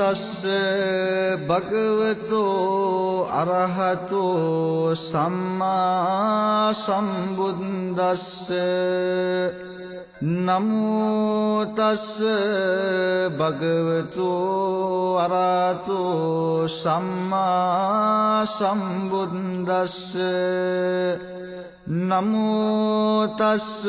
තස්ස භගවතෝ අරහතෝ සම්මා සම්බුද්දස්ස නමෝ තස්ස භගවතෝ අරහතෝ සම්මා සම්බුද්දස්ස නමෝ තස්ස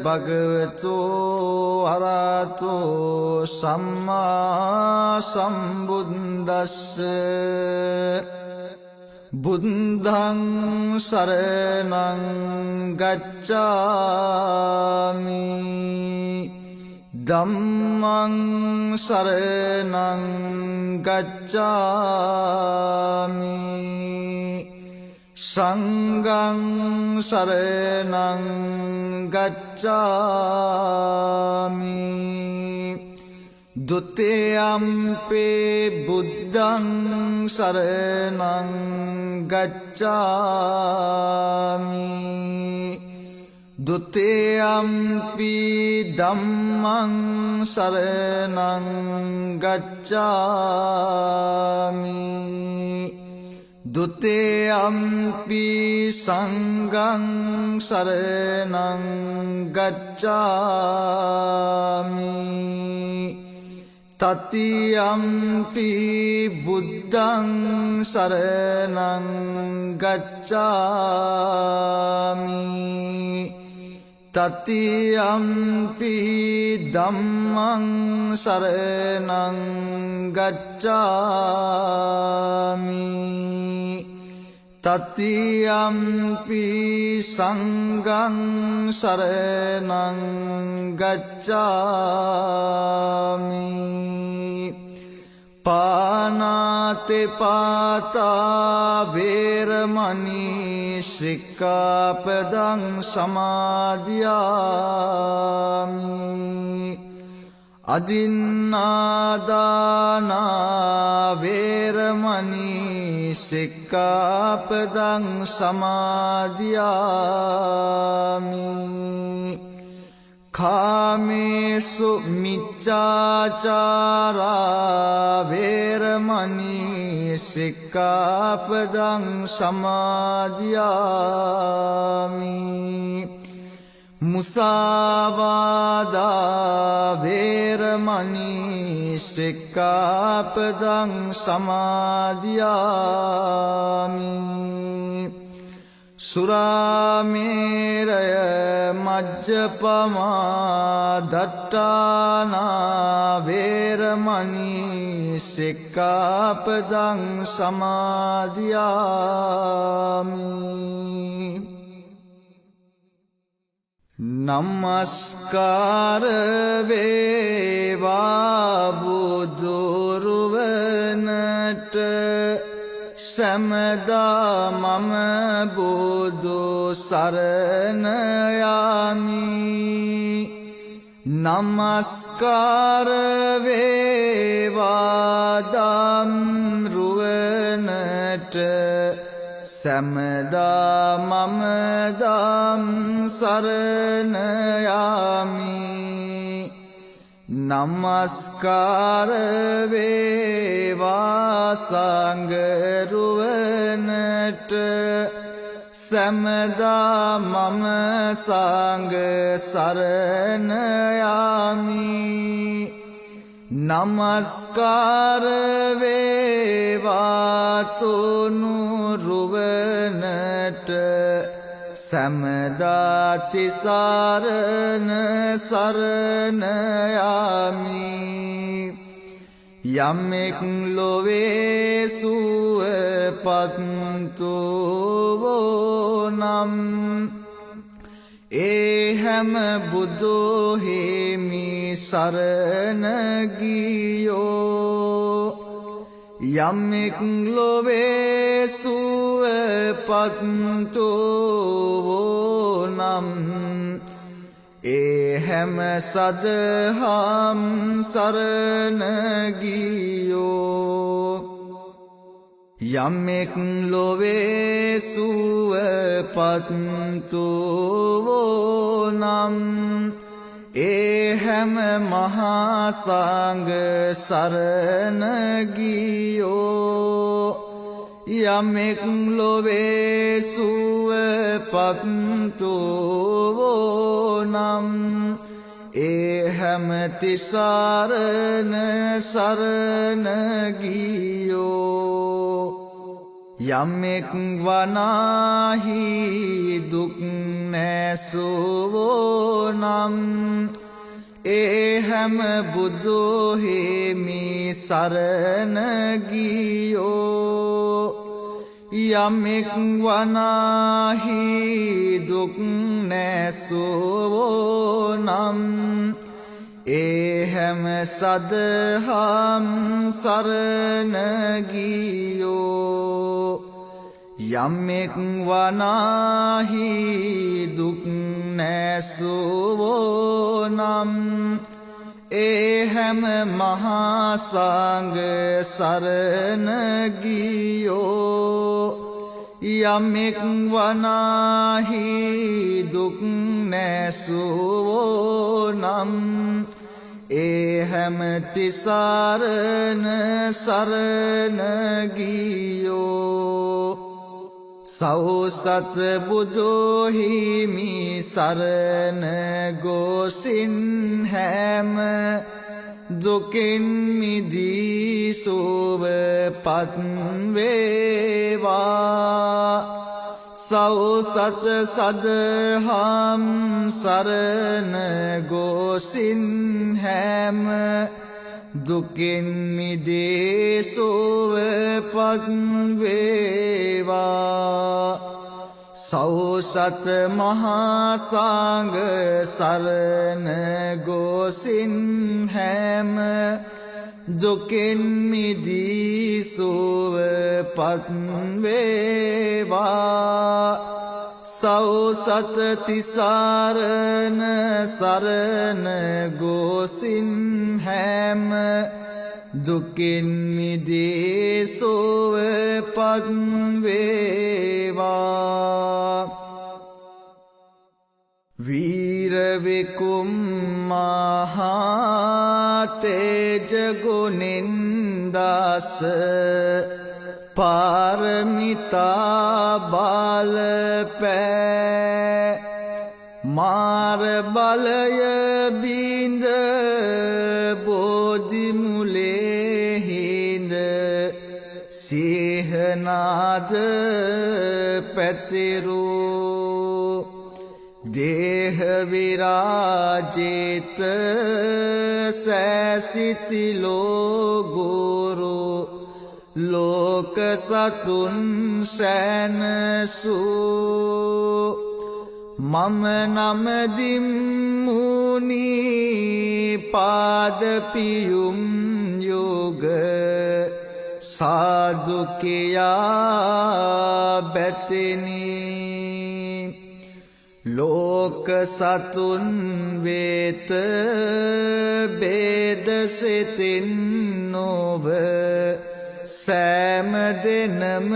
භගවතෝ අරහතෝ සම්මා සම්බුද්දස්ස බුද්ධං සරණං ගච්ඡාමි ධම්මං සරණං ගච්ඡාමි සංඝං සරණං ගච්ඡාමි ဒုတိယံ පේ බුද්ධං සරණං ගච්ඡාමි ဒုတိယံ පී ධම්මං සරණං ගච්ඡාමි ဒုတိယံ පී සංඝං සරණං ගච්ඡාමි තතියම්පි බුද්ධං සරණං ගච්ඡාමි තතියම්පි ධම්මං සරණං ගච්ඡාමි තතියම්පි සංඝං සරණං ගච්ඡාමි පානාති පාතා වේරමණී සික්ඛාපදං සමාදියාමි අදින්නාදානා වේරමණී සික්ඛාපදං සමාදියාමි කාමේසු මිච්ඡාචාරා වේරමණී සික්ඛාපදං සමාදියාමි මුසාවාදා වේරමණී සික්ඛාපදං සමාදියාමි සුරාමේරය මජ්ජපමා දට්ඨානා වේරමණී සික්ඛාපදං සමාදියාමි නමස්කාර වේවා බුදුරුවනට සමදා මම බුදු සරණ යමි නමස්කාර වේවා ධම්රුවනට සමදා මම ධම් සරණ යමි නමස්කාර වේවා සංඝරුවනට සමදා මම සංඝ සරණ යමි නමස්කාර වේවා තුනුරුවනට සමදා තිසරණ සරණ යමි යමෙක් ලොවේ සුවපත්වෝ නම් ඒ හැම බුදු හිමි සරණ ගියෝ යමෙක් ලොවේ සුවපත්වෝ නම් ඒ හැම සදහම් සරණ ගියෝ යමෙක් ලොවේ සුවපත්වෝ නම් ඒ හැම මහා සංඝ සරණ ගියෝ යමෙක් ලොවේ සුවපත් වූ නම් ඒ හැම තිසරණ සරණ ගියෝ යමෙක් වනාහි දුක් නැසුවෝ නම් ඒ හැම බුදු හිමි සරණ ගියෝ යමෙක් වනාහි දුක් නැසුවෝ නම් ඒ හැම සදහම් සරණ ගියෝ යමෙක් වනාහි දුක් නැසුවෝ නම් ඒ හැම මහා සංඝ සරණ ගියෝ යමෙක් වනාහි දුක් නැසුවෝ නම් ඒ හැම තිසරණ සරණ ගියෝ සෞසත් බුදු හිමි සරණ ගොසින් හැම දුකින් මිදී සුවපත් වේවා සෞසත් සදහම් සරණ ගොසින් හැම දුකින් මිදී සුවපත් වේවා සෞසත් මහා සංඝ සරණ ගොසින් හැම දුකින් මිදී සුවපත් වේවා සෞසත් තිසරණ සරණ ගොසින් හැම දුකින් මිදී සුවපත් වේවා වීර විකුම් මහා තේජ ගුණින් දස පාරමිතා බල පෑ මාර බලය බිඳ බෝධි මුලේ හිඳ සිහනාද පැතිරූ දේහ විරාජිත සැසිතිලෝ ගුරු ලෝක සතුන් සැනසූ මම නමදිම් මුනි පාදපියුම් යුග සාදු කියා බැතිනි ලෝක සතුන් වේත බේද සිතින් නොව සෑම දෙනම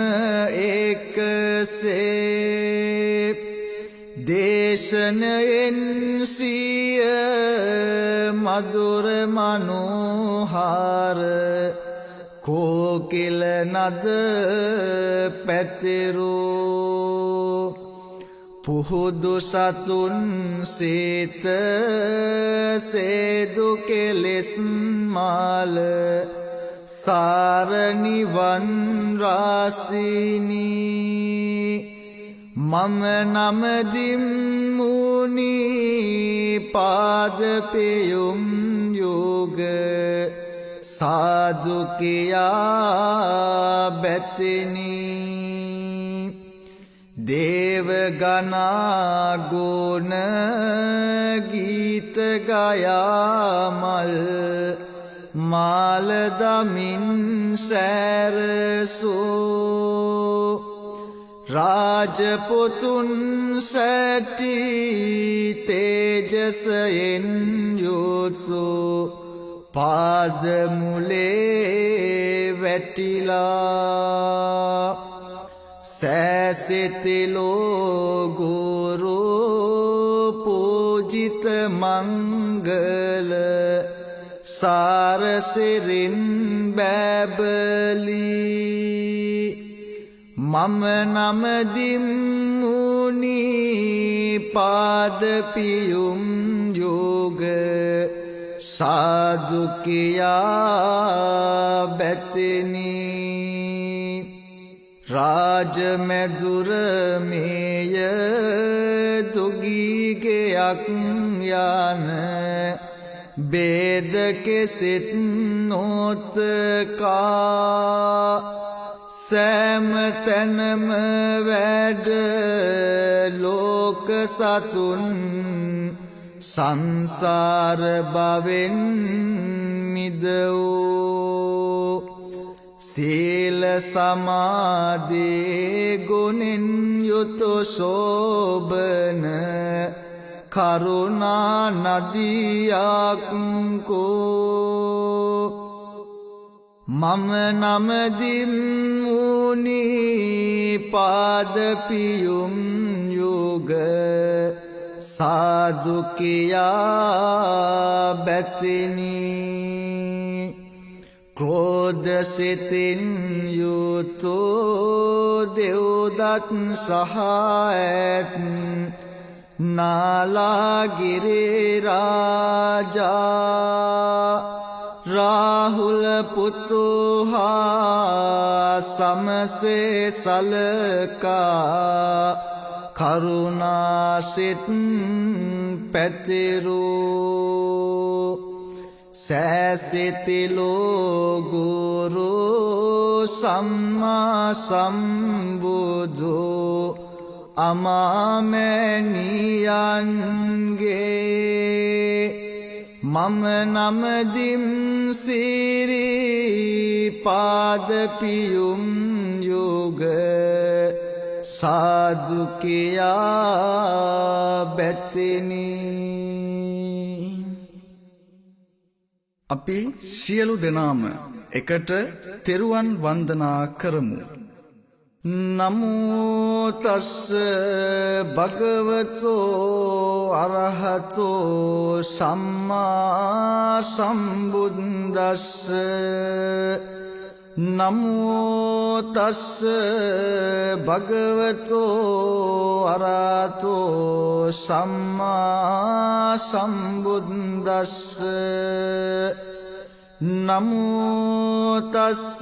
එකසේ දේශනයෙන් සිය මధుර මනෝහාර කෝකිල නද පැතිරූ පුහුදු සතුන් සේත සේදු කෙලෙස් මාල සාරනිවන් රාසිනී මම නමදිම් මුනි පාදපියුම් යුග සාදු කියා බැතිනි දේව ගනා ගුණ ගීත ගයාමල් මාල දමින් සැරසූ රාජපුතුන් සැටි තේජසයෙන් යුතු පාදමුලේ වැටිලා සැසිතිලෝ ගුරු පූජි ලෝහිත මංගල සාරසිරින් බැබලි මම නමදිම් මුනි පාදපියුම් යෝග සාදු කියා බැතිනි රාජමැදුර මේය දුගීගයක් යන බේදකෙසෙත් නොතකා සෑම තැනම වැඩ ලෝක සතුන් සංසාර භවෙන් මිදවෝ සීල සමාධි ගුණෙන් යුතු සෝබන කරුණා නදියක් කෝ මම නමදිම් මුනි පාදපියුම් යෝග සාදු කියා බැතිනි ක්‍රෝධ සිතින් යුතු දෙව්දත් සහායත් නාලාගිරි රාජා රාහුල පුතුහා සමසේ සලකා කරුණාසිත පැතිරූ සෑසිතිලෝ ගුරු සම්මා සම්බුදු අමාමැණියන්ගේ මම නමදිම් සිරි පාදපියුම් යෝග සාදු කියා බැතිනි අපි සියලු දෙනාම එකට තෙරුවන් වන්දනා කරමු. නමෝ තස්ස භගවතෝ අරහතෝ සම්මා සම්බුද්දස්ස නමෝ තස්ස භගවතෝ අරහතෝ සම්මා සම්බුද්දස්ස නමෝ තස්ස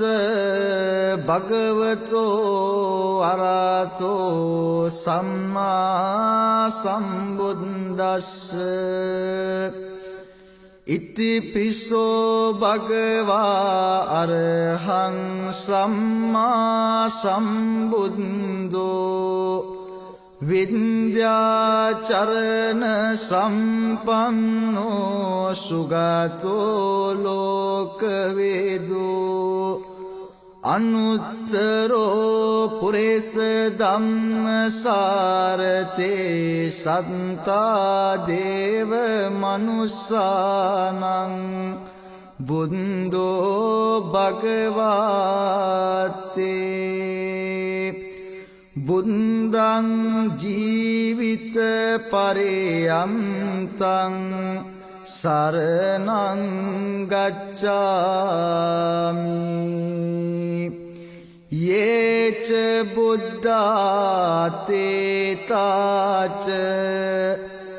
භගවතෝ අරහතෝ සම්මා සම්බුද්දස්ස ඉතිපිසෝ භගවා අරහං සම්මා සම්බුද්දෝ විද්‍යාචරණ සම්පන්නෝ සුගතෝ ලෝකවේදෝ අනුත්තරෝ පුරේස ධම්මසාරතේ සත්තා දේව මනුස්සානං බුද්ධෝ භගවතේ බුද්ධං ජීවිත පරයන්තං සරණං ගච්ඡාමි යේච බුද්ධාතේතාච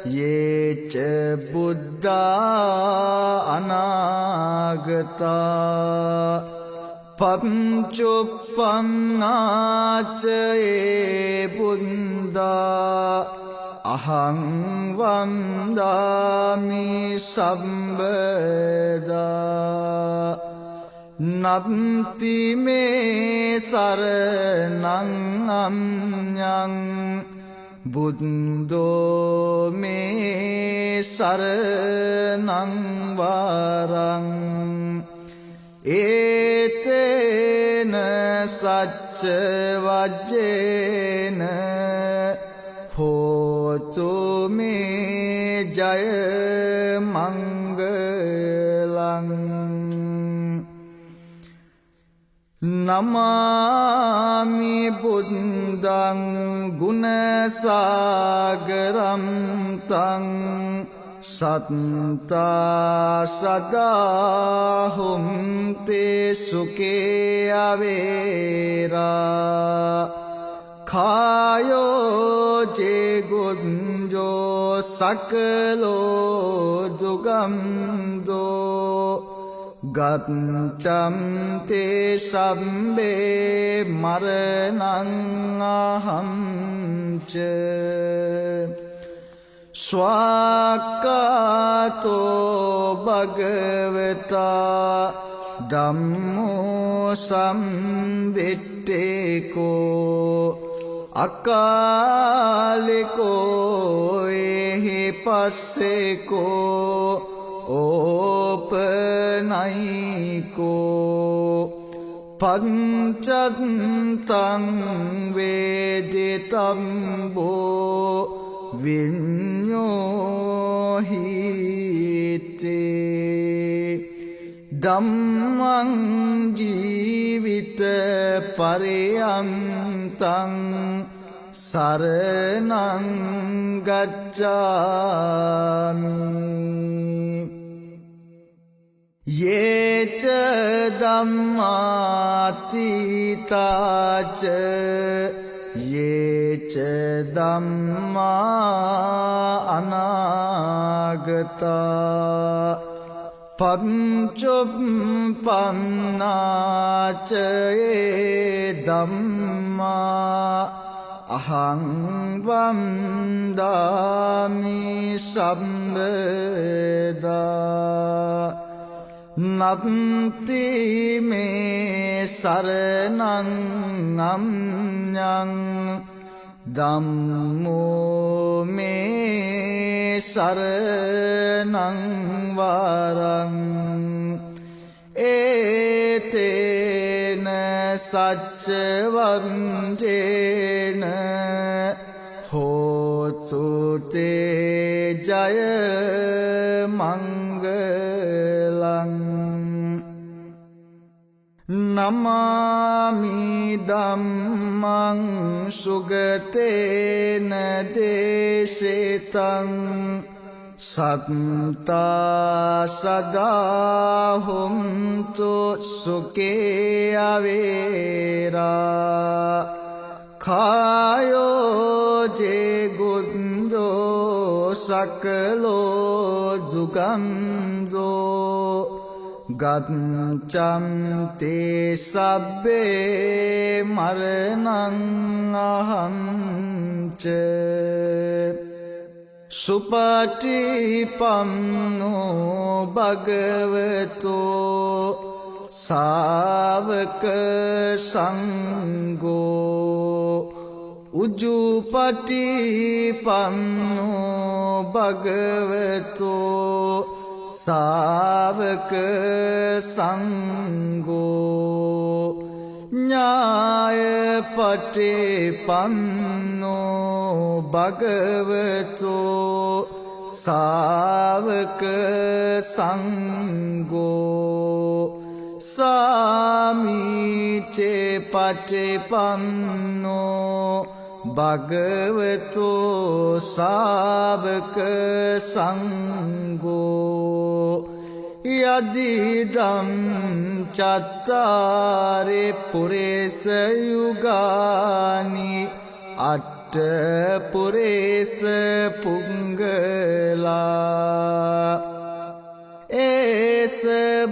යේච බුද්ධා අනාගතා පංචුප්පන්නාචයේ බුද්ධා අහං වන්දාමි සම්බදා නත්ති මේ සරණං අඤ්ඤං බුද්ධෝ මේ සරණං වරං ඒතේන සච්ච වජ්ජේන හෝතු මේ ජය මංගලං නමාමි බුද්ධං ගුණසාගරම් තං සත්තා සදා හුම්තේ සුකේ අවේරා කායෝ ජේගුංජෝ සකලෝ දුගම්දෝ ගච්ඡම් තේ සම්බේ මරණං අහංච ස්වාක්කාතෝ භගවතා ධම්මෝ සම්දිට්ඨිකෝ අකාලිකෝ එහි පස්සේකෝ ඕපනයිකෝ පංචත්තං වේදිතම්බෝ විඤ්ඤෝහිතේ ධම්මං ජීවිත පරයන්තං සරණං ගච්ඡාමි යේච ධම්මාතීතාච යේච ධම්මා අනාගතා පංචුප්පන්නාච ඒ ධම්මා අහං වන්දාමි සම්බදා නත්ති මේ සරණං අම්ඤං ධම්මෝ මේ සරණං වරං ඒතේන සච්ච වන්දේන හෝතු තේ ජය මංගලං නමාමි ධම්මං සුගතේන දේශිතං සත්තා සදා හුම්තු සුඛේ අවේරා කායෝ ජේගුන්දෝ සකලෝ දුගම්දෝ ගච්ඡම් තේ සබ්බේ මරණං අහංච සුපටිපන්නෝ භගවතෝ සාවක සංඝෝ උජුපටිපන්නෝ භගවතෝ සාවක සංඝෝ ඥාය පටිපන්නෝ භගවතෝ සාවක සංඝෝ සාමිචේ පටිපන්නෝ භගවතෝ සාවක සංඝෝ යදිදම් චත්තාරේ පුරේස යුගානි අට්ඨ පුරේස පුංගලා ඒස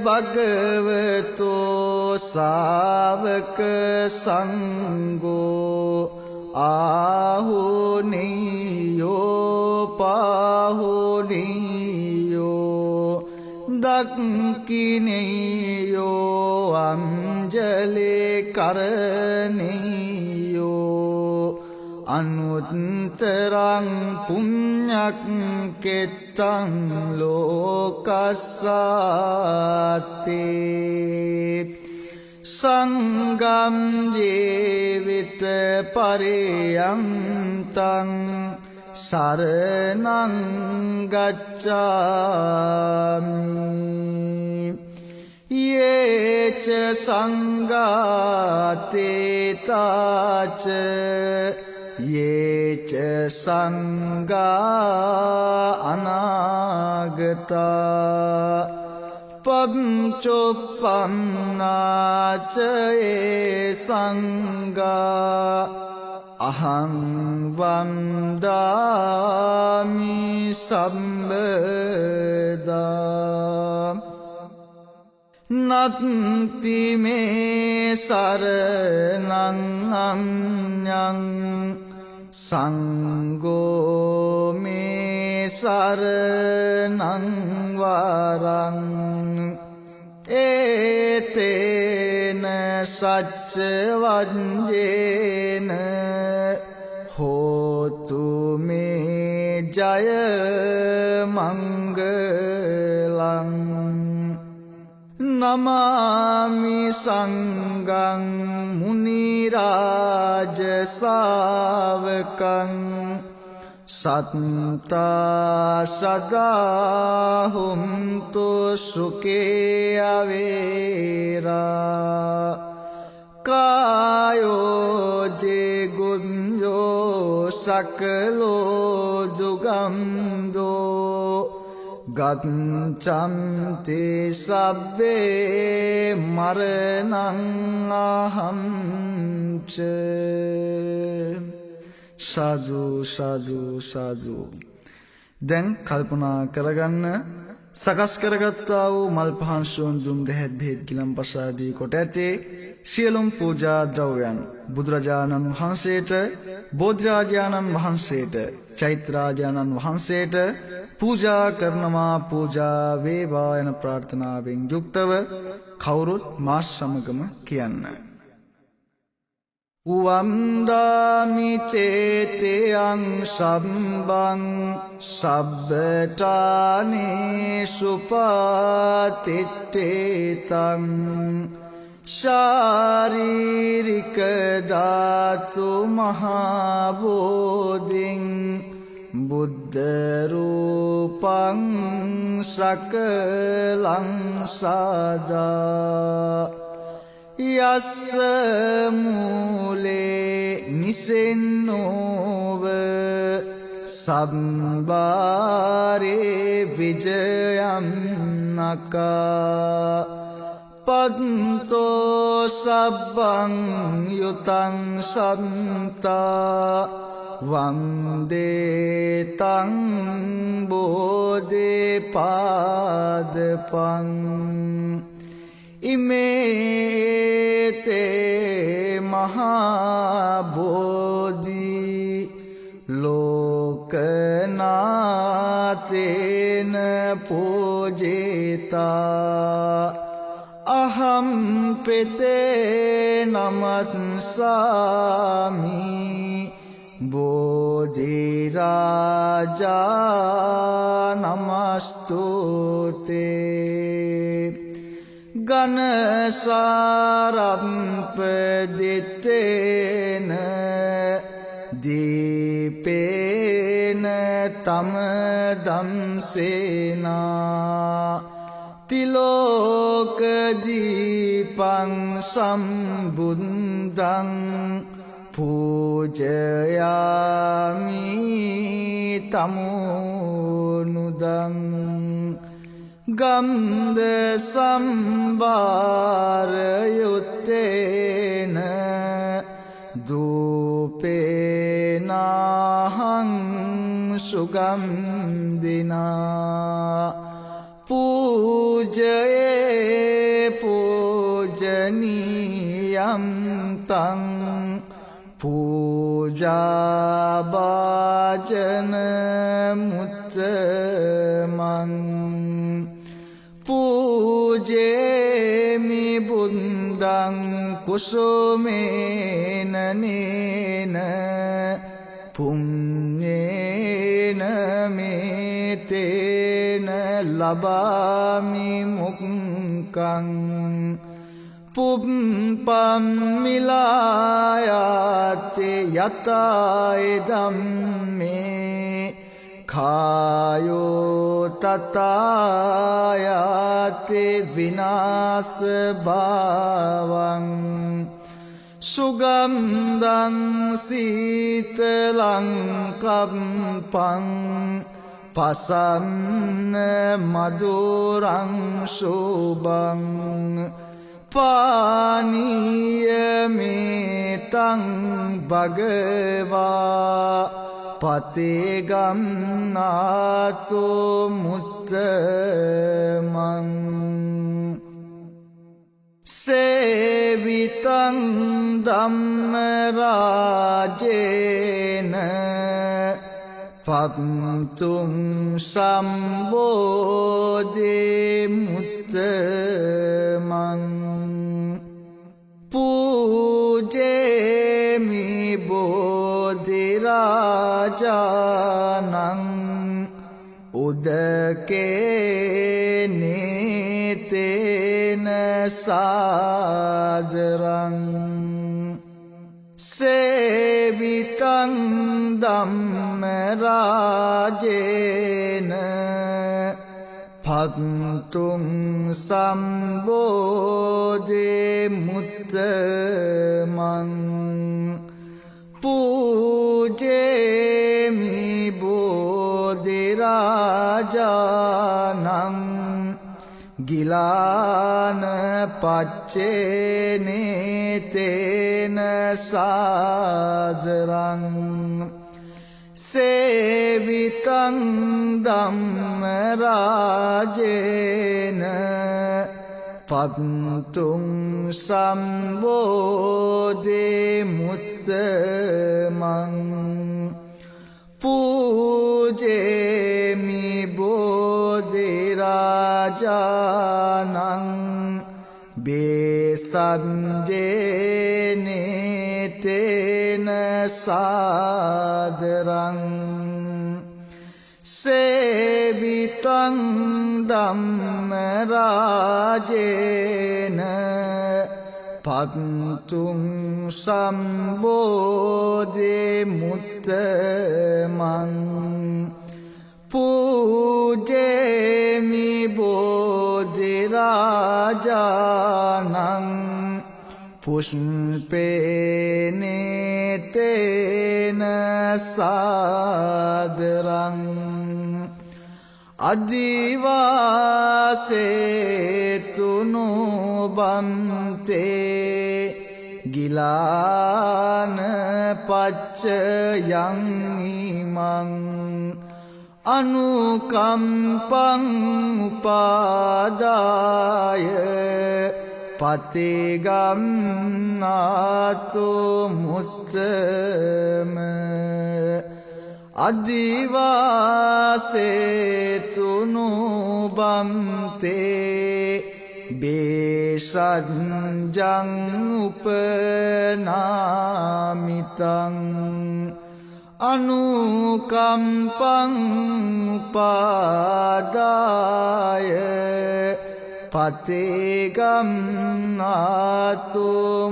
භගවතෝ සාවක සංඝෝ ආහුනියෝ පාහුනියෝ දක්ඛිනියෝ අංජලේ කරණියෝ අනුත්තරං පුඤ්ඤක් කෙත්තං ලෝකස්සාතේ සංගම් ජීවිත පරයන්තං සරණං ගච්ඡාමි යේච සංඝාතේතාච යේච සංඝා අනාගතා පච්චුප්පන්නාචේ සංඝා අහං වන්දාමි සම්බදා නත්ති මේ සරණං අඤ්ඤං සංඝෝ මේ සරණං වරං ඒතේන සච්ච වංජේන හෝතු මේ ජය මංගලං නමාමි සංඝං මුනි රාජ ශාවකං සත්තා සදා හුන්තු සුඛේ අවේරා කායෝ ජේ ගුඤ්ජෝ සකලෝ ජුගම්දෝ ගච්ඡන්ති සබ්බේ මරණං අහංච සාදු සාදු සාදු දැන් කල්පනා කරගන්න සකස් කරගත්තා වූ මල් පහන් ශෝන් දුම් දෙහෙත් බෙහෙත් ගිලම්පසාදී කොට ඇතේ සියලුම පූජා ද්‍රව්‍යයන් බුදුරජාණන් වහන්සේට බෝධිරාජාණන් වහන්සේට චෛත්‍යරාජාණන් වහන්සේට පූජා කරනවා පූජා වේවා යන ප්‍රාර්ථනාවෙන් යුක්තව කවුරුත් මා සමගම කියන්න වන්දාමි චේතයං සම්බං සබ්බඨානේ සුපාතිත්තේතං ශාරීරික ධාතු මහා බෝධින් බුද්ධ රූපං සකලං සදා යස්ස මූලේ නිසෙන්නෝව සම්බාරේ විජයන්නකා පත්තෝ සබ්බං යුතං සන්තා වන්දේ තං බෝධේ පාදපං ඉමේතේ මහා බෝධි ලෝකනාතේන පූජිතා අහම් පෙතේ නමස්සාමි බෝධි රාජා නමස්තුතේ ගනසාරම්පදිත්තේන දීපේන තම දම්සේනා තිලෝක දීපං සම්බුද්ධං පූජයාමි තමුනුදං ගන්ධ සම්භාරයුත්තේන දූපේනාහං සුගන්ධිනා පූජයේ පූජනීයම් තං පූජාභාජන මුත්තමං පූජේමි බුද්ධං කුසුමේන නේන පුඤ්ඤේන මේතේන ලබාමි මුක්ඛං පුප්පම් මිලායාති යතාය ධම්මේ කායෝ තතායාති විනාශ භාවං සුගන්ධං සීතලං කම්පං පසන්න මధుරං සුභං පානීයමේතං භගවා පතේගම්නාසෝ මුත්තමං සේවිතං ධම්මරාජේන පත්තුං සම්බෝධේ මුත්තමං පූජේමි බෝධිරාජානං උදකේ නේතේන සාදරං සේවිතං ධම්මරාජේන පත්තුං සම්බෝධේ මුත්තමං පූජේමි බෝධිරාජානං ගිලාන පච්චේනේතේන සාදරං සේවිතං ධම්මරාජේන පත්තුං සම්බෝධේ මුත්තමං පූජේමි බෝධිරාජානං බේසංජේනේතේන සාදරං සේවිතං ධම්මරාජේන පත්තුං සම්බෝධේ මුත්තමං පූජේමි බෝධිරාජානං පුෂ්පේනේතේන සාදරං අදිවාසේතුනු බන්තේ ගිලාන පච්චයං ඉමං අනුකම්පං උපාදාය පතේගම්නාතෝ මුත්තම අදිවාසේතුනු බම්තේ බේසජ්ජං උපනාමිතං අනුකම්පං උපාදාය පතේගම්නාතෝ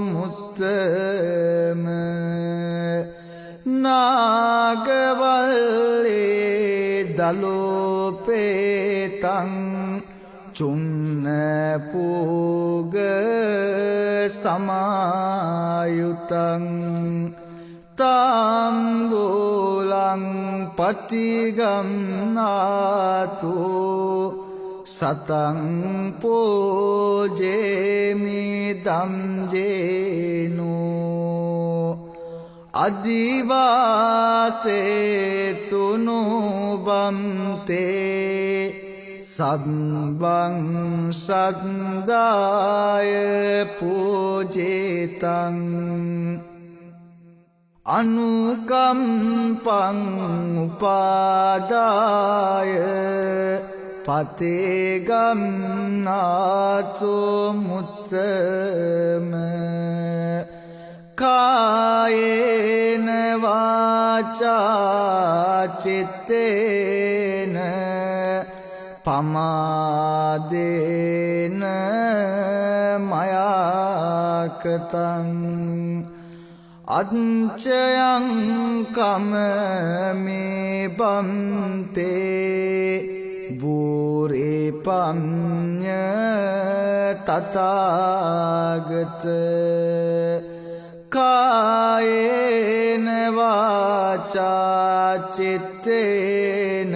මුත්තම නාගවල්ලේ දලෝපේතං චුන්න පූග සමායුතං තාම්බූලං පතිගම්නාතෝ සතං පෝජේමි දම්ජේනෝ අදිවාසේතුනු බම්තේ සබ්බං සද්දාය පූජේතං අනුකම්පං උපාදාය පතේගම්නාතෝ මුත්තම කායේන වාචා චිත්තේන පමාදේන මයාකතං අච්චයං කමමේ බන්තේ බූරේ පඤ්ඤ තථාගත කායේන වාචා චිත්තේන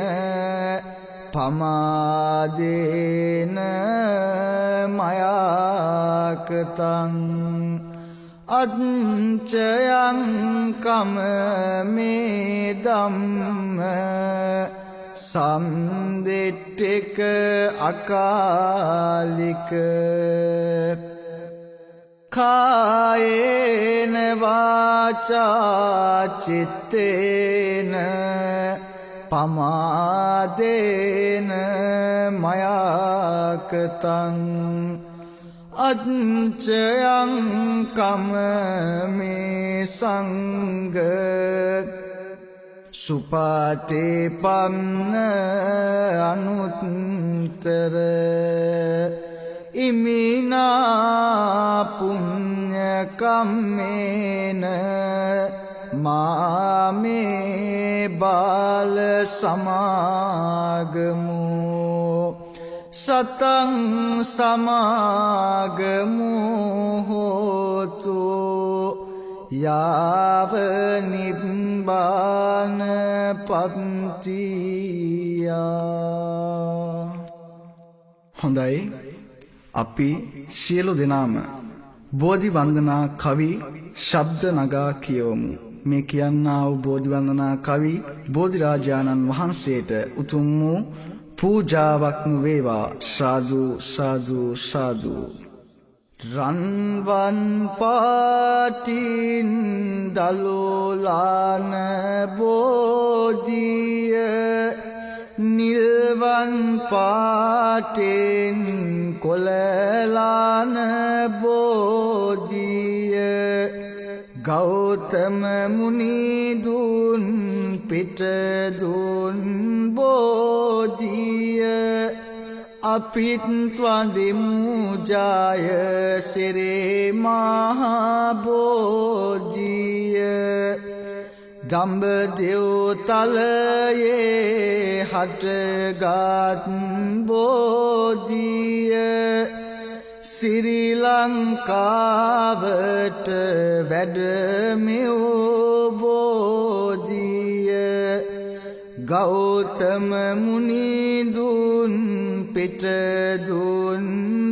පමාදේන මයාකතං අච්චයං කම මේ ධම්ම සම්දිට්ඨික අකාලික කායේන වාචා චිත්තේන පමාදේන මයාකතං අච්චයං කම මේ සංඝ සුපාටේපන්න අනුත්තර ඉමිනා පුඤ්ඤ කම්මේන මාමේ බාල සමාගමු සතං සමාගමු හෝතු යාව නිබ්බාන පත්තියා. හොඳයි, අපි සියලු දෙනාම බෝධි වන්දනා කවි ශබ්ද නගා කියවමු. මේ කියන්නා වූ බෝධි වන්දනා කවි බෝධිරාජානන් වහන්සේට උතුම් වූ පූජාවක්ම වේවා. සාදු සාදු සාදු. රන්වන් පාටින් දලෝලාන බෝධිය නිල්වන් පාටින් කොළලාන බෝධිය ගෞතම මුනිදුන් පිටදුන් බෝධිය අපිත් වඳිමු ජය සිරේ මහා බෝධිය දඹදිව් තලයේ හටගත් බෝධිය ශ්‍රී ලංකාවට වැඩමිව් බෝධිය ගෞතම මුනිදුන් පිටදුන්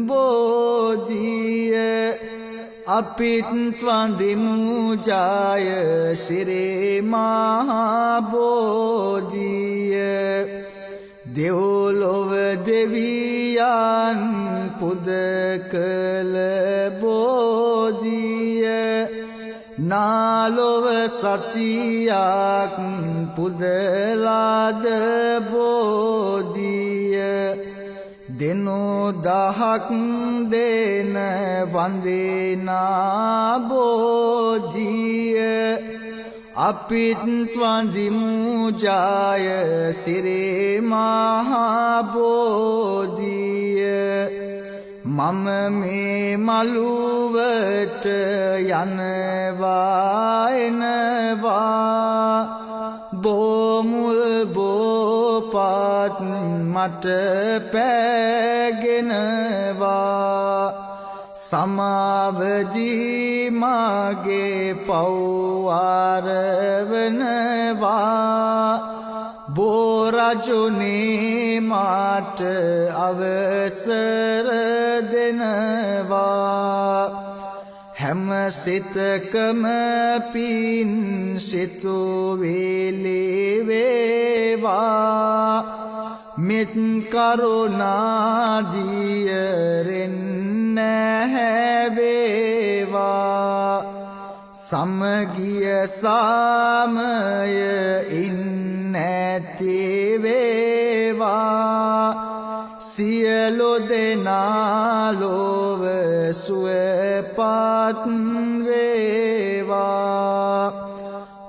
බෝධිය අපිත් වඳිමු ජය සිරේ මහා බෝධිය දෙව්ලොව දෙවියන් පුද කළ බෝධිය නාලොව සතියක් පුදලාද බෝධිය දෙනෝ දහක් දෙන වන්දිනා බෝධිය අපිත් වඳිමු ජය සිරේ මහා බෝධිය මම මේ මළුවට යනවා එනවා බෝමුල් බෝපත් මට පෑගෙනවා සමාවදී මාගේ පව්වාරවනවා බෝරජුනේ මාට අවසර දෙනවා හැම සිතකම පින් සිතුවිලි වේවා මෙත් කරුණාදියරෙන් නැහැවේවා සමගිය සාමය ඉන්නැති වේවා සියලු දෙනා ලොව සුවපත් වේවා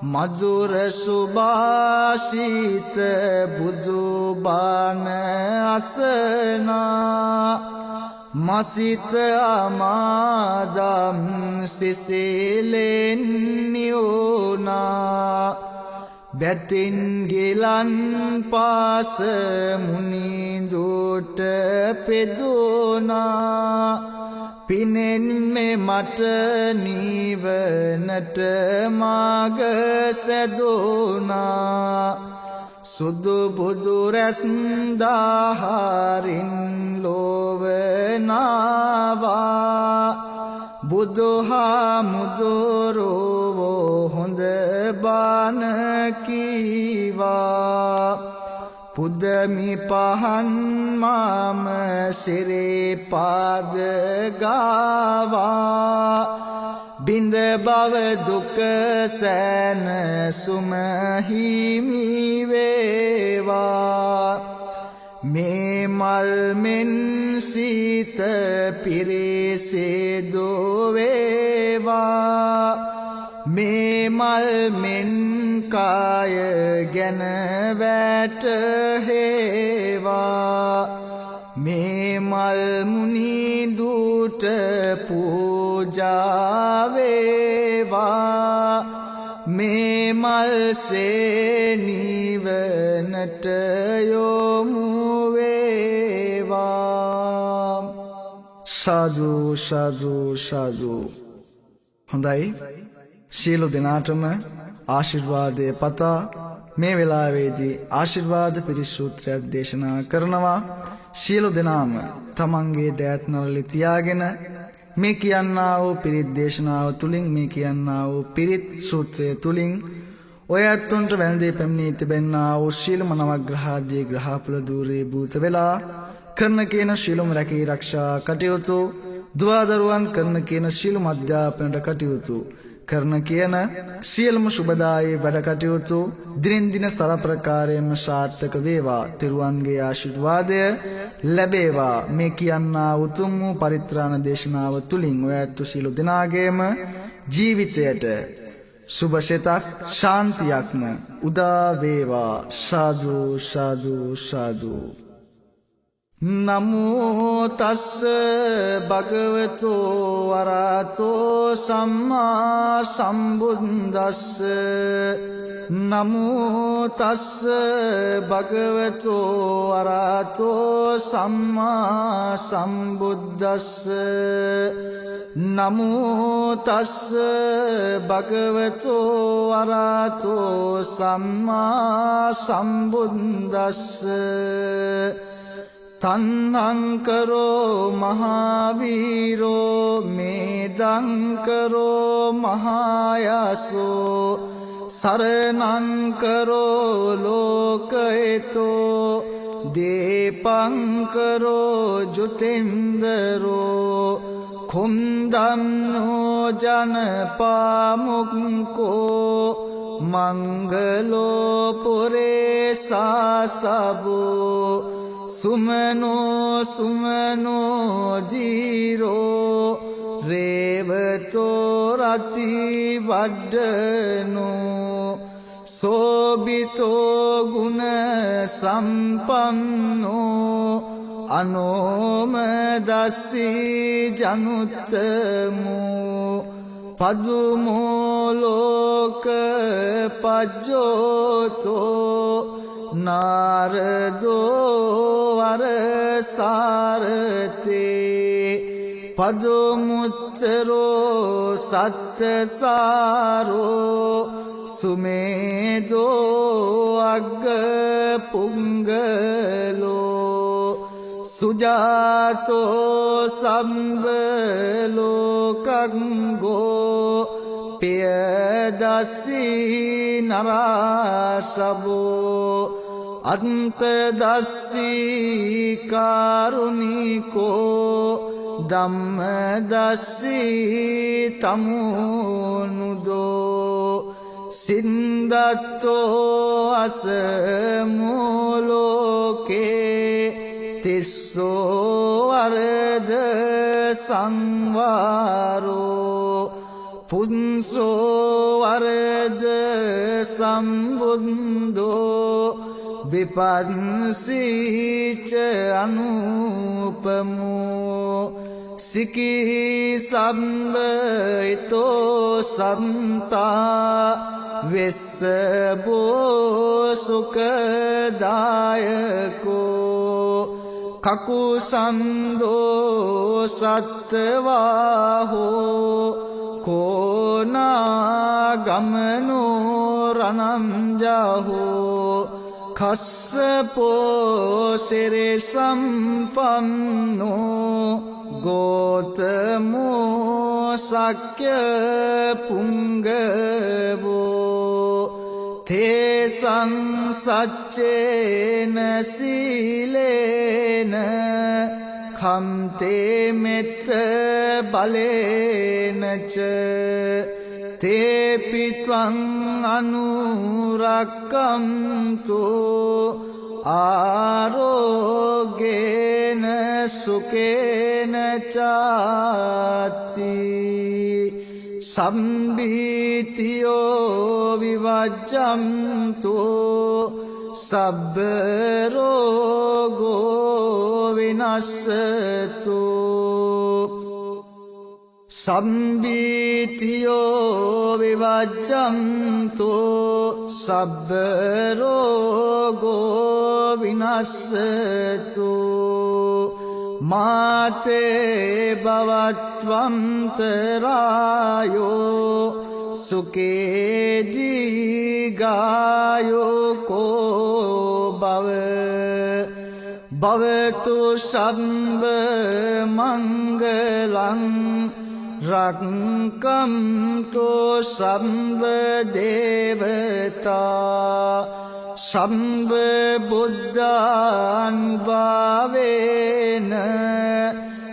මధుර සුභාෂිත බුදු බණ අසනා මසිත අමාදම් සිසිලෙන් නියුනා බැතින් ගිලන් පාස මුනිදුට පෙදුනා පිනෙන් මේ මට නිවනට මාග සැදුනා සුදු බුදු රැස් දාහරින් ලෝවනාවා බුදුහාමුදුරුවෝ හොඳ බණ කීවා පුදමි පහන් මාම සිරේ පාද ගාවා බින්ද බව දුක සැන සුම හිමි වේවා මේ මල් මෙන් සීත පිරිසිදු වේවා මේ මල් මෙන් කාය ගැන වැටහෙවා මේ මල් මුනි දුට පූජා වේවා මේ මල් සේනිවනට යොමු වේවා සාදු සාදු සාදු හොඳයි සියලු දෙනාටම ආශිර්වාදය පතා මේ වෙලාවේදී ආශිර්වාද පිරිත් සූත්‍රයක් දේශනා කරනවා සියලු දෙනාම තමන්ගේ දෑත් නළලේ තියාගෙන මේ කියන්නා වූ පිරිත් දේශනාව තුලින් මේ කියන්නා වූ පිරිත් සූත්‍රය තුලින් ඔය ඇත්තොන්ට වැළඳේ පැමිණී තිබෙන්නා වූ ශීලම නවග්‍රහාදී ග්‍රහපුල දූරේ භූත වෙලා කරන කියන ශීලම රැකී ආරක්ෂා කටයුතු දුවදරුවන් කරන කියන ශීලම අධ්‍යාපනයට කටයුතු කරන කියන සියලුම සුබදායී වැඩ කටයුතු දිනෙන් දින සරප්‍රකාරයෙන්ම සාර්ථක වේවා තිරුවන්ගේ ආශිර්වාදය ලැබේවා මේ කියන්නා උතුම් වූ පරිත්‍රාණ දේශනාව තුලින් ඔයත් සියලු දෙනාගේම ජීවිතයට සුභසිතක් ශාන්තියක්ම උදා වේවා සාදු සාදු සාදු නමෝ තස්ස භගවතෝ වරහතෝ සම්මා සම්බුද්දස්ස නමෝ තස්ස භගවතෝ වරහතෝ සම්මා සම්බුද්දස්ස නමෝ තස්ස භගවතෝ වරහතෝ සම්මා සම්බුද්දස්ස තන්නංකරෝ මහාවීරෝ මේදංකරෝ මහායසෝ සරණංකරෝ ලෝකේතෝ දීපංකරෝ ජුතින්දරෝ කුන්දම්නෝ ජනපාමුක්කෝ මංගලෝ පුරේ සාසබෝ සුමනෝ සුමනෝ ජීරෝ රේවතෝ රති වඩ්ඩනෝ සෝබිතෝ ගුණ සම්පන්නෝ අනෝම දස්සී ජනුත්තමෝ පදුමෝ ලෝක පජ්ජෝතෝ නාරදෝ වරසාරතේ පදුමුත්තරෝ සත්තසාරෝ සුමේදෝ අග්ග පුංගලෝ සුජාතෝ සම්බ ලෝකංගෝ පියදස්සී නරාසබෝ අන්තදස්සී කාරුණිකෝ ධම්මදස්සී තමුනුදෝ සින්දත්තෝ අසමෝලෝකේ තිස්සෝ වරද සංවාරෝ පුන්සෝ වරද සම්බුන්දෝ විපන්සීච අනුපමෝ සිකී සම්බයිතෝ සන්තා වෙස්සබෝ සුකදායකෝ කකුසන්දෝ සත්තවාහෝ කෝනා ගමනෝ රණංජාහෝ කස්සපෝ සිරේ සම්පන්නෝ ගෝතමෝ සක්්‍ය පුංගවෝ තේසං සච්චේන සීලේන කම්තේ මෙත්ත බලේනච තේපිත්වං අනුරක්කම්තු ආරෝගේන සුකේන චාති සම්බීතියෝ විවජ්ජන්තු සබ්බ රෝගෝ විනස්සතු සම්බීතියෝ විවජ්ජන්තු සබ්බ රෝගෝ විනස්සතු මාතේ භවත්වන්තරායෝ සුකේ දීගායෝ කෝ භව භවතු සම්බ මංගලං රක්කම්තෝ සම්බ දේවතා සම්බ බුද්ධානුභාවේන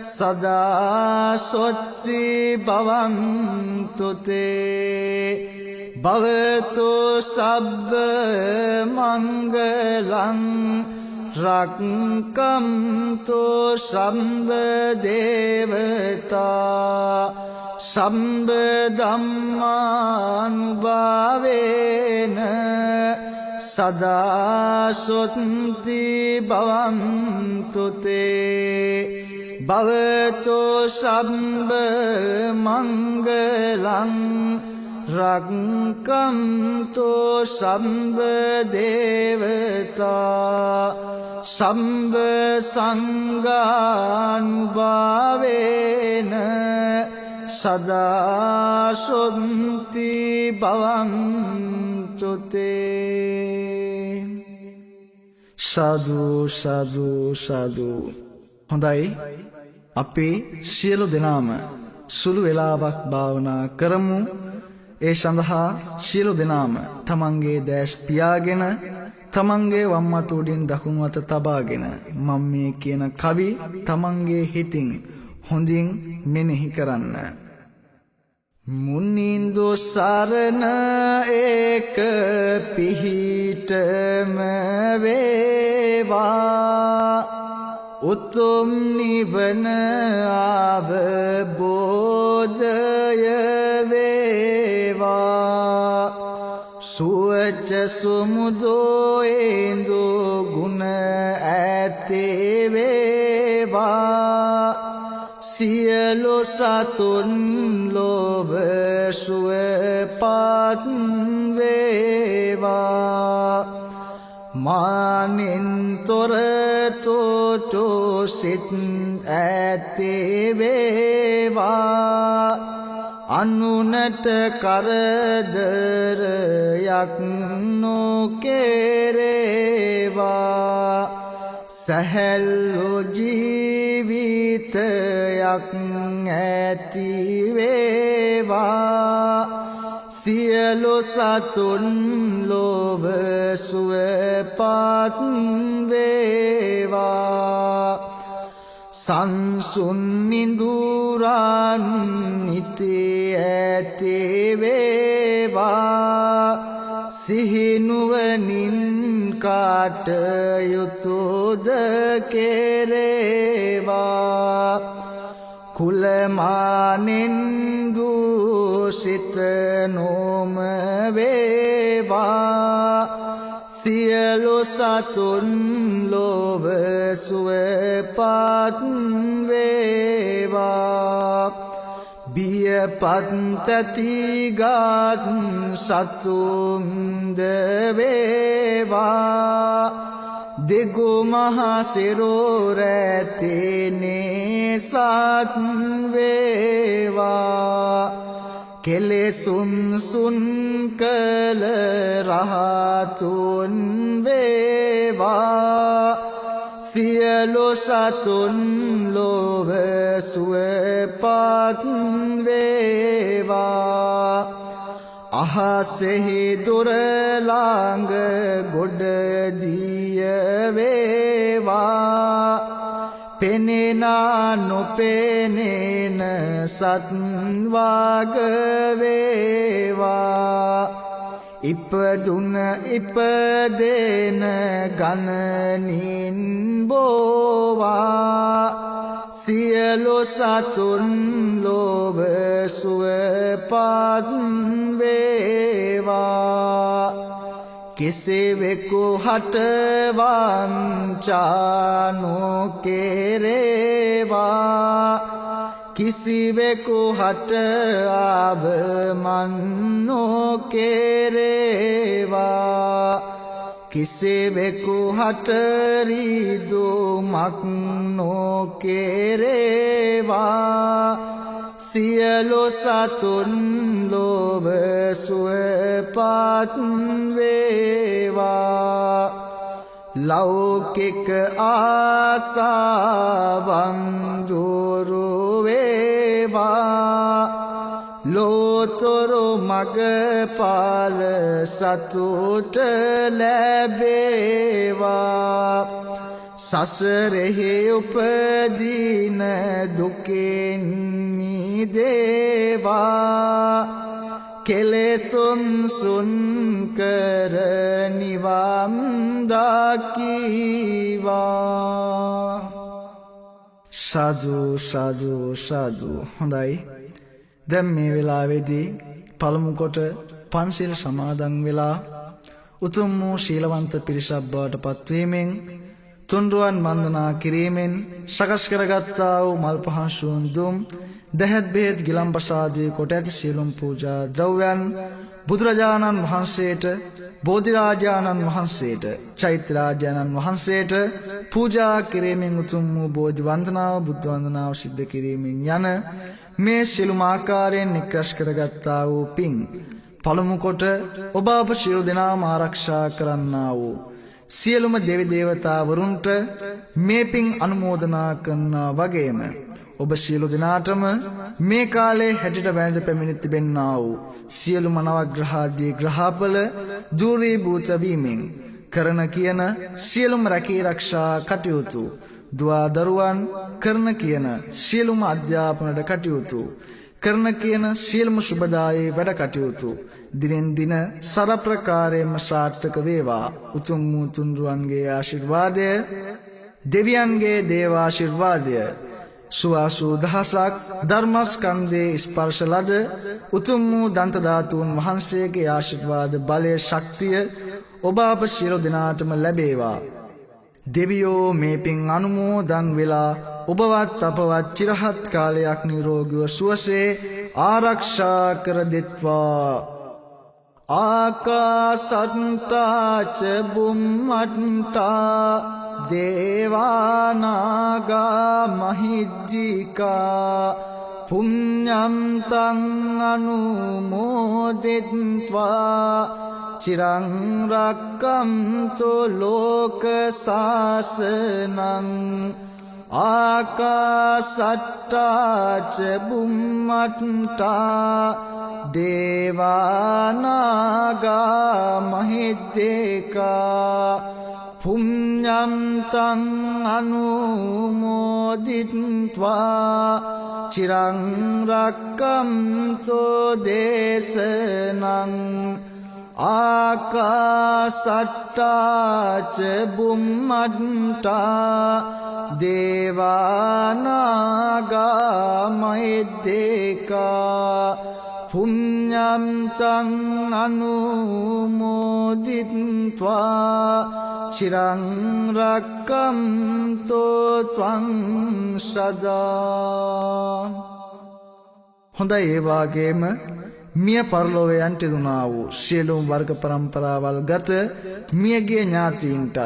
සදා සොත්ති භවන්තු තේ භවතු සබ්බ මංගලං රක්කම්තෝ සම්බ දේවතා සම්බ ධම්මානුභාවේන සදා සොත්ති භවන්තු තේ භවතු සම්බ මංගලං රක්කම්තෝ සම්බ දේවතා සම්බ සංඝානුභාවේන සදා සොත්ති භවන්තු තේ සාදු සාදු සාදු. හොඳයි, අපි සියලු දෙනාම සුළු වේලාවක් භාවනා කරමු. ඒ සඳහා සියලු දෙනාම තමන්ගේ දැස් පියාගෙන තමන්ගේ වම් අත උඩින් දකුණු අත තබාගෙන මම මේ කියන කවි තමන්ගේ හිතින් හොඳින් මෙනෙහි කරන්න. මුනිඳු සරණ ඒක පිහිටම වේවා උතුම් නිවන අවබෝධය වේවා සුවච සුමුදෝ ඒඳු ගුණ ඇතේ වේවා සියලු සතුන් ලෝභ සුවපත් වේවා මානෙන් තොර තොටෝ සිත් ඇතේ වේවා අනුනට කරදරයක් නොකේරේවා සැහැල්ලු ජීවිතයක් ඇති වේවා සියලු සතුන් ලෝභ සුවපත් වේවා සංසුන් නිදුරන් නිතේ ඇතේ වේවා සිහිනුවනින් කටයුතුද කෙරේවා කුලමානෙන් දූෂිත නොම වේවා සියලු සතුන් ලෝභ සුවපත් වේවා බියපත් තැතිගත් සතුන්ද වේවා දෙගු මහසිරුර ඇතිනේ සත් වේවා කෙලෙසුන් සුන් කළ රහතුන් වේවා සියලු සතුන් ලොව සුවපත් වේවා අහසෙහි දුරලංග ගොඩ දිය වේවා පෙනෙනා නොපෙනෙන සත් වාග වේවා ඉපදුන ඉපදෙන ගණනින් බෝවා සියලු සතුන් ලොව සුවපත් වේවා කිසිවෙකු හට වංචා නොකෙරේවා කිසිවෙකු හට අබමන් නොකෙරේවා කිසිවෙකු හට රිදුමක් නොකෙරේවා සියලු සතුන් ලොව සුවපත් වේවා ලෞකික ආසාවන් දුරු වේවා ලෝතර මගපල සතුට ලැබේවා සසරෙහි උපදීන දුකෙන් මිදේවා කෙලෙසුන් සුන් කර නිවන් දකිවා සාදු සාදු සාදු හොඳයි දැන් මේ වෙලාවේදී පළමු කොට පන්සිල් සමාදන් වෙලා උතුම් වූ ශීලවන්ත පිරිසක් බවට පත්වීමෙන් තුන්රුවන් වන්දනා කිරීමෙන් සකස් කරගත්තා වූ මල් පහන් සුවඳ දුම් දහත් බෙහෙත් ගිලම්පසාදී කොට ඇති සියලුම පූජා ද්‍රව්‍යයන් බුදුරජාණන් වහන්සේට බෝධිරාජාණන් වහන්සේට චෛත්‍යරාජාණන් වහන්සේට පූජා කිරීමෙන් උතුම් වූ බෝධි වන්දනාව බුද්ධ වන්දනාව සිද්ධ කිරීමෙන් යන මේ සියලුම ආකාරයෙන් නික්‍රස් කරගත්තා වූ පින් පළමු කොට ඔබ අප සියලු දෙනාම ආරක්ෂා කරන්නා වූ සියලුම දෙවි දේවතාවරුන්ට මේ පින් අනුමෝදනා කරනා වගේම ඔබ සියලු දෙනාටම මේ කාලේ හැටියට වැඳ පැමිණ තිබෙන්නා වූ සියලුම නවග්‍රහාදී ග්‍රහපල දුරීභූත වීමෙන් කරන කියන සියලුම රැකී ආරක්ෂා කටයුතු දුවා දරුවන් කරන කියන සියලුම අධ්‍යාපනයට කටයුතු කරන කියන සියලුම සුබදායී වැඩ කටයුතු දිනෙන් දින සර ප්‍රකාරයෙන්ම සාර්ථක වේවා උතුම් වූ තුන්රුවන්ගේ ආශිර්වාදය දෙවියන්ගේ දේව ආශිර්වාදය සුවාසු දහසක් ධර්මස්කන්ධේ ස්පර්ශ ලද උතුම් වූ දන්ත ධාතුන් වහන්සේගේ ආශිර්වාද බලය ශක්තිය ඔබ අප සියලු දෙනාටම ලැබේවා දෙවියෝ මේ පින් අනුමෝදන් වෙලා ඔබවත් අපවත් චිරහත් කාලයක් නිරෝගීව සුවසේ ආරක්ෂා කර දෙත්වා ආකාසට්ටා ච බුම්මට්ටා දේවානාගා මහිද්దికා පුඤ්ඤම් තං අනුමෝදිත්වා චිරං රක්ඛන්තු ලෝක සාසනං ආකාසට්ටා ච බුම්මට්ටා දේවානාගා මහිද්దికා පුඤ්ඤම් තං අනුමෝදිත්වා චිරං රක්ඛන්තු දේශනං ආකාසට්ටා ච බුම්මට්ටා දේවානාගා මහිද්దికා පුඤ්ඤම් තං අනුමෝදිත්වා චිරං රක්ඛන්තු ත්වං සදා හොඳයි ඒ වාගේම මිය පරලොවේ යන්ට දුනා වූ සියලුම වර්ග પરම්පරාවල් ගත මියගිය ඥාතීන්ටත්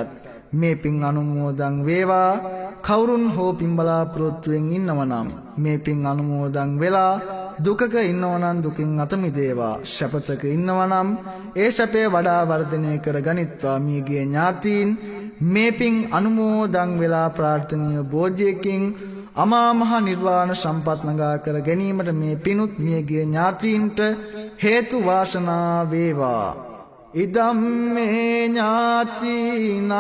මේ පින් අනුමෝදන් වේවා. කවුරුන් හෝ පින් බලාපොරොත්තුෙන් ඉන්නවනම් මේ පින් අනුමෝදන් වෙලා දුකක ඉන්නවනම් දුකින් අත මිදේවා. සැපතක ඉන්නවනම් ඒ සැපේ වඩා වර්ධනය කර ගනිත්වා. මියගිය ඥාතීන් මේ පින් අනුමෝදන් වෙලා ප්‍රාර්ථනීය බෝධියකින් අමා මහ නිර්වාණ සම්පත් ළඟා කර ගැනීමට මේ පිනුත් මියගිය ඥාතීන්ට හේතු වාසනා වේවා. ඉදම්මේ ඥාතිනං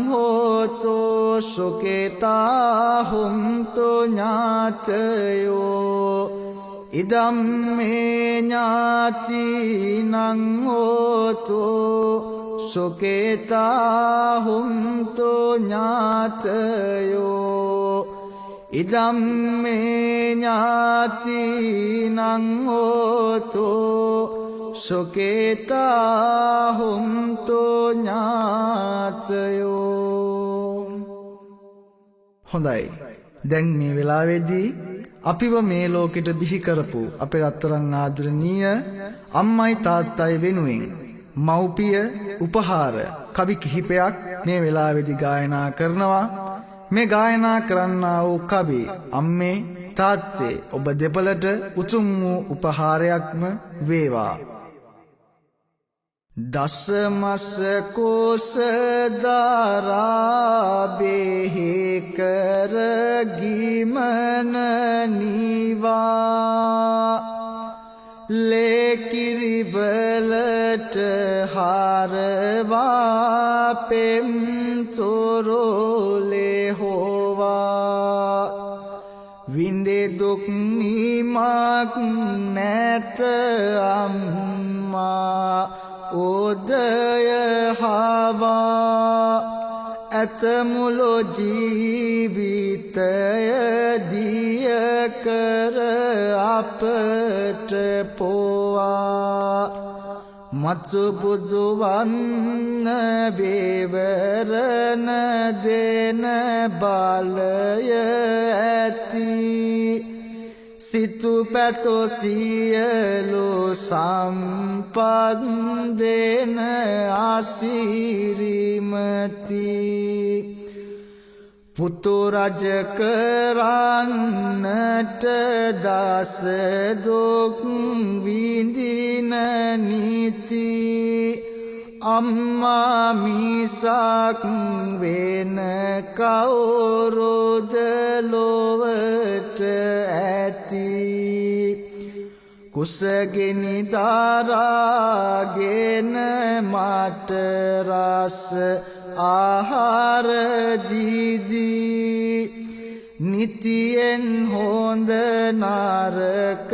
හෝතෝ සුඛිතා හුන්තු ඥාතයෝ. ඉදම්මේ ඥාතිනං හෝතෝ සුඛිතා හුන්තු ඥාතයෝ. ඉදම්මේ ඥාතිනං හෝතෝ සුඛිතා හුන්තු ඥාතයෝ. හොඳයි. දැන් මේ වෙලාවේදී අපිව මේ ලෝකෙට බිහි කරපු අපේ රත්තරන් ආදරණීය අම්මයි තාත්තයි වෙනුවෙන් මව්පිය උපහාර කවි කිහිපයක් මේ වෙලාවේදී ගායනා කරනවා. මේ ගායනා කරන්නා වූ කවි අම්මේ තාත්තේ ඔබ දෙපළට උතුම් වූ උපහාරයක්ම වේවා. දසමස කුස දරා බෙහෙ කර ගිමන නිවා. ලේකිරි වලට හරවා පෙම් තොරෝලේ හොවා. විඳේ දුක් නිමක් නැත අම්මා උදය හවා. ඇතමුලො ජීවිතය දිය කර අපට පොවා. මතු බුදු වන්න වේවරණ දෙන බලය ඇති. සිතු පැතෝ සියලු සම්පත් දෙන අසිරිමති. පුතු රජ කරන්නට දස දුක් විඳින නිති. අම්මා මිසක් වෙන කවුරුද ලොවට ඇති. කුසගිනි දරාගෙන මට රස ආහාර දීදී. නිතියෙන් හොඳ නරක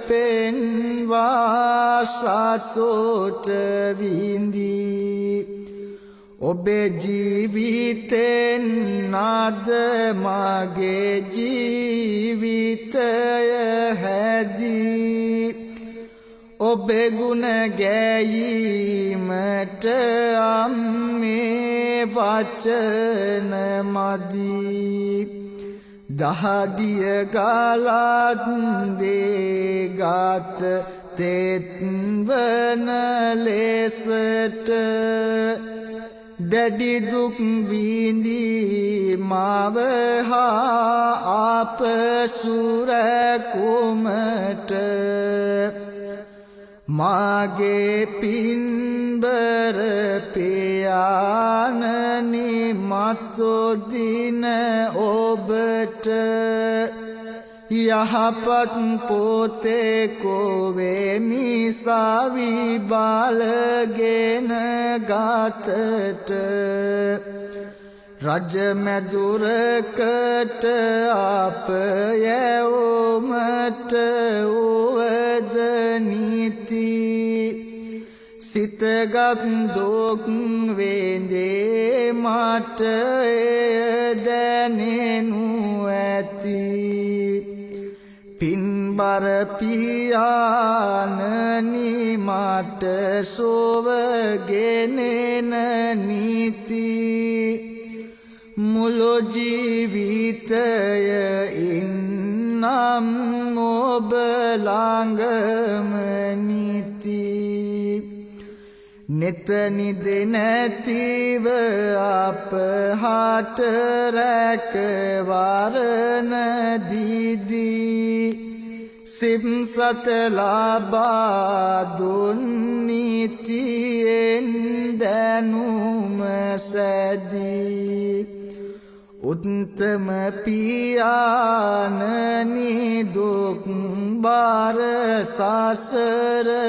පෙන්වා සතුට විඳී. ඔබේ ජීවිතෙන් අද මගේ ජීවිතය හැදී. ඔබේ ගුණ ගැයීමට අම්මේ වචන මදී. දහඩිය ගලත් දේගත තෙත් වන ලෙසට. දැඩි දුක් විඳී මව හා අප සුරකුමට. මාගේ පින්බර පියාණනි මතු දින ඔබට. යහපත් පොතෙකු වෙමි සවි බලගෙන ගතට. රජ මැදුරකට අප යැවුමට උවද නීති. සිතගත් දුක් වේදේ මට දැනෙනු ඇති. පින්බර පියාණනි මට සොවගෙනෙන නීති. මුළු ජීවිතය ඉන්නම් ඔබ ළඟම නීති. නිත නැතිව අපහාට රැකවරණ දීදී සිම්සත ලබා දුන් නීතියෙන් දැනුම සැදී උත්තම පියාණනි දුක් බාර සසරහිදී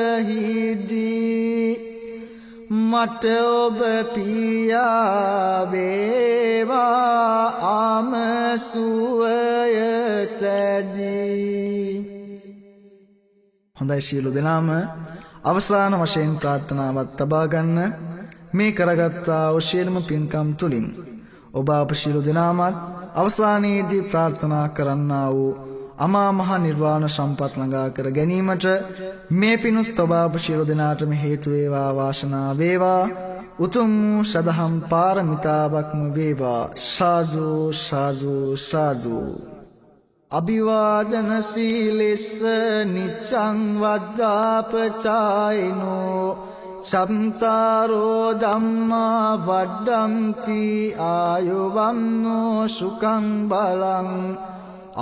මට ඔබ පියා වේවා ආමසුවය සැදී. හොඳයි සියලු දෙනාම අවසාන වශයෙන් ප්‍රාර්ථනාවක් තබා ගන්න. මේ කරගත්තා වූ සියලුම පින්කම් තුලින් ඔබ අප සියලු දෙනාමත් අවසානයේදී ප්‍රාර්ථනා කරන්නා වූ අමා මහ නිර්වාණ සම්පත් ළඟා කර ගැනීමට මේ පිණුත් ඔබ අප සියලු දෙනාටම හේතු වේවා වාසනාව වේවා. උතුම් සදහම් පාරමිතාවක්ම වේවා. සාදු සාදු සාදු. අභිවාදන සීලෙස්ස නිච්ඡං වද්දාපචායිනෝ චත්තාරෝ ධම්මා වඩ්ඩಂತಿ ආයුවන්නෝ සුඛං බලං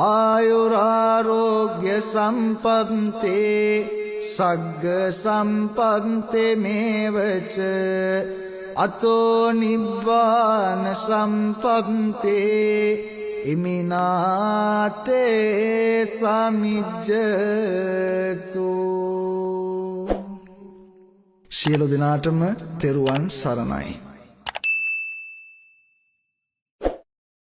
ආයුරාරෝග්‍ය සම්පත්තේ සග්ග සම්පත්තේ මේවච අතෝ නිබ්බාන සම්පත්තේ ඉමිනාතේ සමිජ්ජතු. සියලු දෙනාටම තෙරුවන් සරණයි.